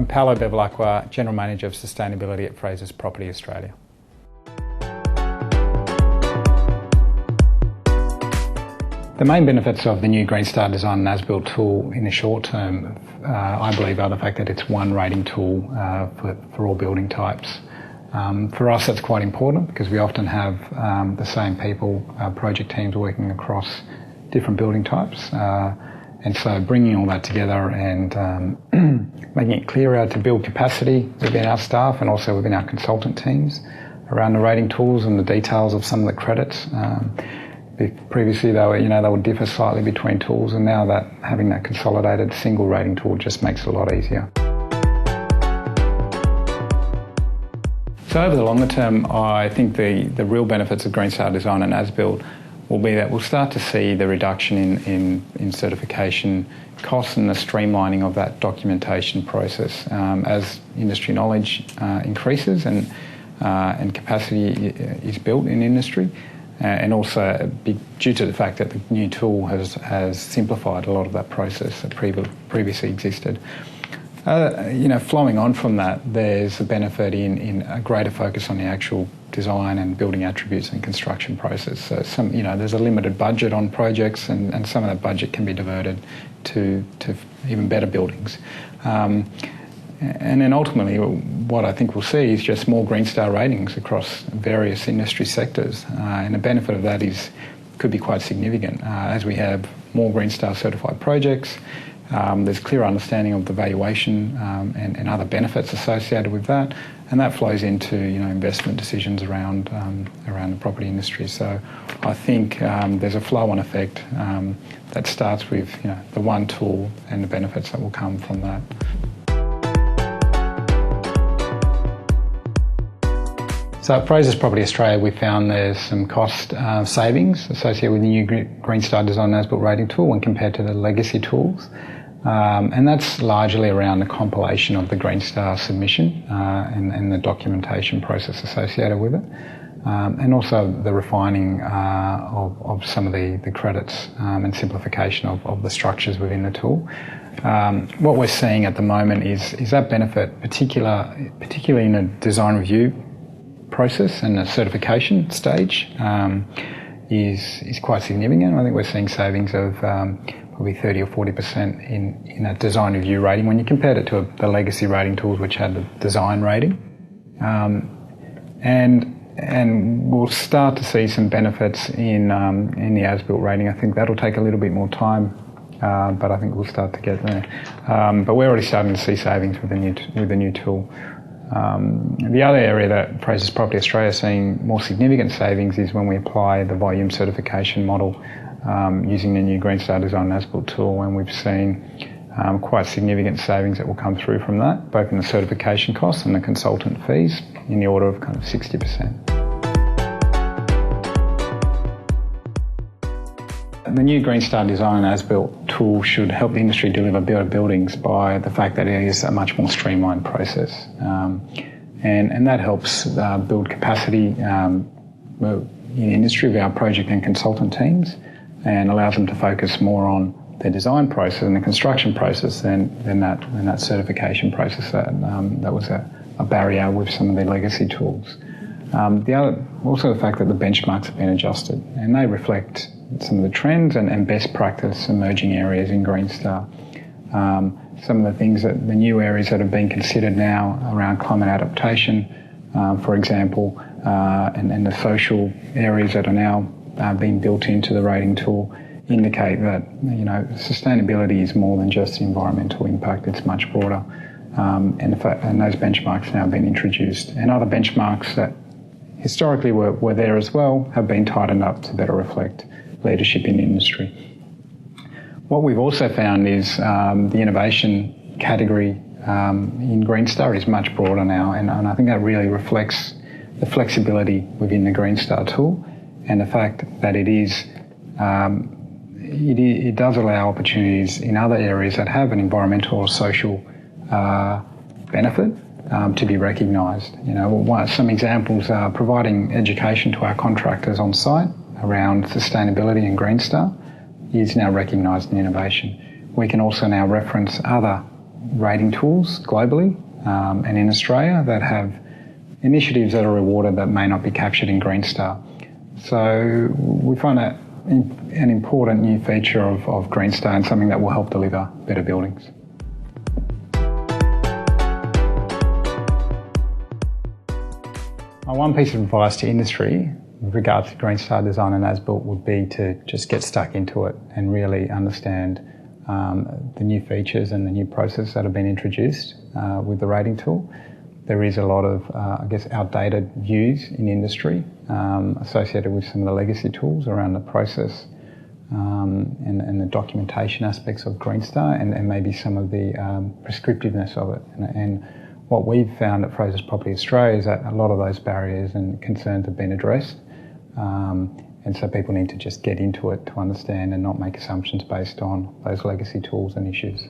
I'm Paolo Bevilacqua, General Manager of Sustainability at Frasers Property Australia. The main benefits of the new Green Star Design and As-Built tool in the short term, I believe, are the fact that it's one rating tool for all building types. For us, that's quite important because we often have the same people, project teams working across different building types. And so bringing all that together and making it clearer to build capacity within our staff and also within our consultant teams around the rating tools and the details of some of the credits. Previously, they would differ slightly between tools, and now that having that consolidated single rating tool just makes it a lot easier. So over the longer term, I think the real benefits of Green Star Design and As-Built will be that we'll start to see the reduction in certification costs and the streamlining of that documentation process as industry knowledge increases and capacity is built in industry. And also due to the fact that the new tool has simplified a lot of that process that previously existed. Flowing on from that, there's a benefit in a greater focus on the actual design and building attributes and construction process. So there's a limited budget on projects, and some of that budget can be diverted to even better buildings. And then ultimately, what I think we'll see is just more Green Star ratings across various industry sectors. And the benefit of that could be quite significant. As we have more Green Star certified projects, there's clear understanding of the valuation and other benefits associated with that. And that flows into investment decisions around the property industry. So I think there's a flow-on effect that starts with the one tool and the benefits that will come from that. So at Frasers Property Australia, we found there's some cost savings associated with the new Green Star Design and As-Built rating tool when compared to the legacy tools. And that's largely around the compilation of the Green Star submission and the documentation process associated with it. And also the refining of some of the credits and simplification of the structures within the tool. What we're seeing at the moment is that benefit, particularly in a design review process and the certification stage, is quite significant. I think we're seeing savings of probably 30 or 40% in a design review rating when you compared it to the legacy rating tools which had the design rating. And we'll start to see some benefits in the As-Built rating. I think that'll take a little bit more time, but I think we'll start to get there. But we're already starting to see savings with the new tool. The other area that Frasers Property Australia is seeing more significant savings is when we apply the volume certification model using the new Green Star Design and As-Built tool, and we've seen quite significant savings that will come through from that, both in the certification costs and the consultant fees, in the order of kind of 60%. The new Green Star Design and As-Built tool should help the industry deliver better buildings by the fact that it is a much more streamlined process. And that helps build capacity in industry with our project and consultant teams and allows them to focus more on the design process and the construction process than that certification process that was a barrier with some of the legacy tools. Also the fact that the benchmarks have been adjusted, and they reflect some of the trends and best practice emerging areas in Green Star. Some of the things the new areas that have been considered now around climate adaptation, for example, and the social areas that are now being built into the rating tool indicate that sustainability is more than just the environmental impact; it's much broader. And those benchmarks have now been introduced, and other benchmarks that historically were there as well have been tightened up to better reflect leadership in the industry. What we've also found is the innovation category in Green Star is much broader now, and I think that really reflects the flexibility within the Green Star tool and the fact that it does allow opportunities in other areas that have an environmental or social benefit to be recognised. Some examples are providing education to our contractors on site around sustainability and Green Star is now recognised in innovation. We can also now reference other rating tools globally and in Australia that have initiatives that are rewarded that may not be captured in Green Star. So we find that an important new feature of Green Star and something that will help deliver better buildings. My one piece of advice to industry with regards to Green Star design and as-built would be to just get stuck into it and really understand the new features and the new processes that have been introduced with the rating tool. There is a lot of, outdated views in industry associated with some of the legacy tools around the process and the documentation aspects of Green Star and maybe some of the prescriptiveness of it. And what we've found at Frasers Property Australia is that a lot of those barriers and concerns have been addressed. And so people need to just get into it to understand and not make assumptions based on those legacy tools and issues.